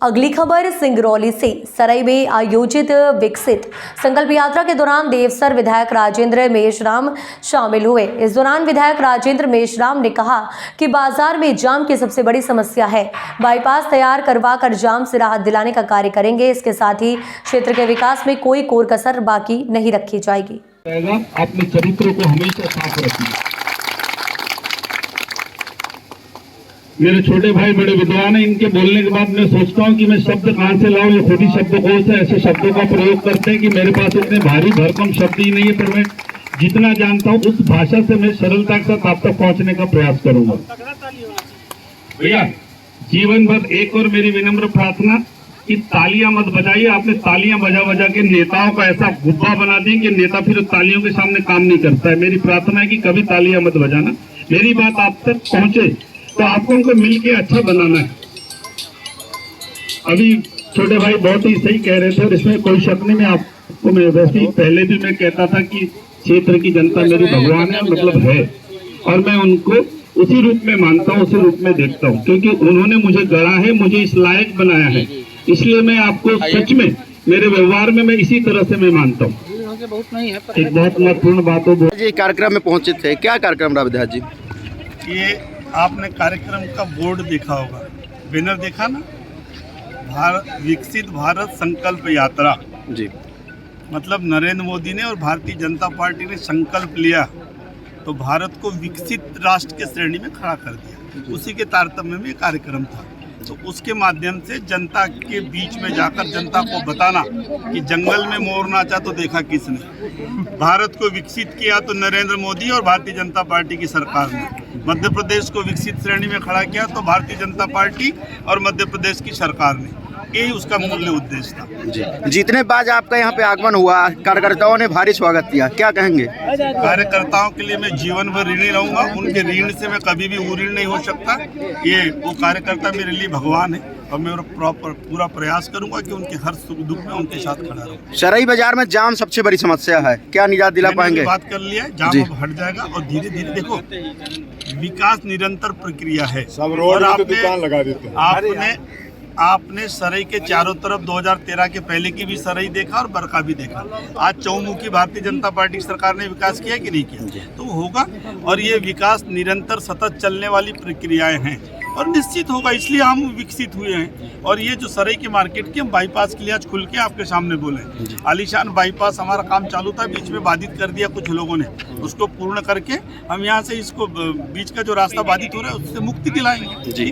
अगली खबर सिंगरौली से। सराय में आयोजित विकसित संकल्प यात्रा के दौरान देवसर विधायक राजेंद्र मेश्राम शामिल हुए। इस दौरान विधायक राजेंद्र मेश्राम ने कहा कि बाजार में जाम की सबसे बड़ी समस्या है। बाईपास तैयार करवा कर जाम से राहत दिलाने का कार्य करेंगे। इसके साथ ही क्षेत्र के विकास में कोई कोर कसर बाकी नहीं रखी जाएगी। अपने चरित्र को हमेशा साफ रखिए। मेरे छोटे भाई बड़े विद्वान हैं, इनके बोलने के बाद मैं सोचता हूँ कि मैं शब्द कहाँ से लाऊं। ये खुद ही शब्दकोश है, ऐसे शब्दों का प्रयोग करते हैं कि मेरे पास इतने भारी भरकम शब्द ही नहीं है, पर मैं जितना जानता हूँ उस भाषा से मैं सरलता के साथ आप तक पहुँचने का प्रयास करूंगा। भैया जीवन भर एक और मेरी विनम्र प्रार्थना कि तालियां मत बजाइए। आपने तालियां बजा बजा के नेताओं का ऐसा गुब्बा बना दी कि नेता फिर तालियों के सामने काम नहीं करता है। मेरी प्रार्थना है कि कभी तालियां मत बजाना, मेरी बात आप तक पहुंचे तो आपको उनको मिलके अच्छा बनाना है। अभी छोटे भाई बहुत ही सही कह रहे थे और इसमें कोई शक नहीं। मैं आपको मैं वैसे ही पहले भी मैं कहता था कि क्षेत्र की जनता मेरी भगवान है, मतलब है, और मैं उनको उसी रूप में मानता हूँ, उसी रूप में देखता हूँ, क्योंकि उन्होंने मुझे गढ़ा है, मुझे इस लायक बनाया है। इसलिए मैं आपको सच में मेरे व्यवहार में मैं इसी तरह से मैं मानता हूँ। एक बहुत महत्वपूर्ण बात हो जी, कार्यक्रम में पहुंचे थे, क्या कार्यक्रम रहा विधायक जी? ये आपने कार्यक्रम का बोर्ड देखा होगा, बैनर देखा ना, विकसित भारत संकल्प यात्रा। जी, मतलब नरेंद्र मोदी ने और भारतीय जनता पार्टी ने संकल्प लिया तो भारत को विकसित राष्ट्र के श्रेणी में खड़ा कर दिया। उसी के तारतम्य में कार्यक्रम था। तो उसके माध्यम से जनता के बीच में जाकर जनता को बताना कि जंगल में मोर नाचा तो देखा किसने, भारत को विकसित किया तो नरेंद्र मोदी और भारतीय जनता पार्टी की सरकार ने, मध्य प्रदेश को विकसित श्रेणी में खड़ा किया तो भारतीय जनता पार्टी और मध्य प्रदेश की सरकार ने। यही उसका मूल्य उद्देश्य था। जी, जितने बार आपका यहाँ पे आगमन हुआ, कार्यकर्ताओं ने भारी स्वागत किया, क्या कहेंगे? कार्यकर्ताओं के लिए मैं जीवन भर ऋणी रहूंगा। उनके ऋण से मैं कभी भी ऋण नहीं हो सकता। ये वो कार्यकर्ता मेरे लिए भगवान है और मैं पूरा प्रयास करूंगा कि उनके हर सुख दुख में उनके साथ खड़ा रहूं। सराय बाजार में जाम सबसे बड़ी समस्या है, क्या निजात दिला पाएंगे? बात कर लिया है, जाम अब हट जाएगा और धीरे धीरे देखो विकास निरंतर प्रक्रिया है। सब रोड पे दुकान लगा देते हैं। आपने सराय के चारों तरफ 2013 के पहले की भी सराय देखा और बरका भी देखा। आज चौमुखी भारतीय जनता पार्टी सरकार ने विकास किया कि नहीं किया? तो होगा, और ये विकास निरंतर सतत चलने वाली प्रक्रियाएं हैं और निश्चित होगा, इसलिए हम विकसित हुए हैं। और ये जो सराय के मार्केट की हम बाईपास के लिए आज खुल के आपके सामने बोले, आलीशान बाईपास हमारा काम चालू था, बीच में बाधित कर दिया कुछ लोगों ने, उसको पूर्ण करके हम यहाँ से इसको बीच का जो रास्ता बाधित हो रहा है उससे मुक्ति दिलाएंगे। जी,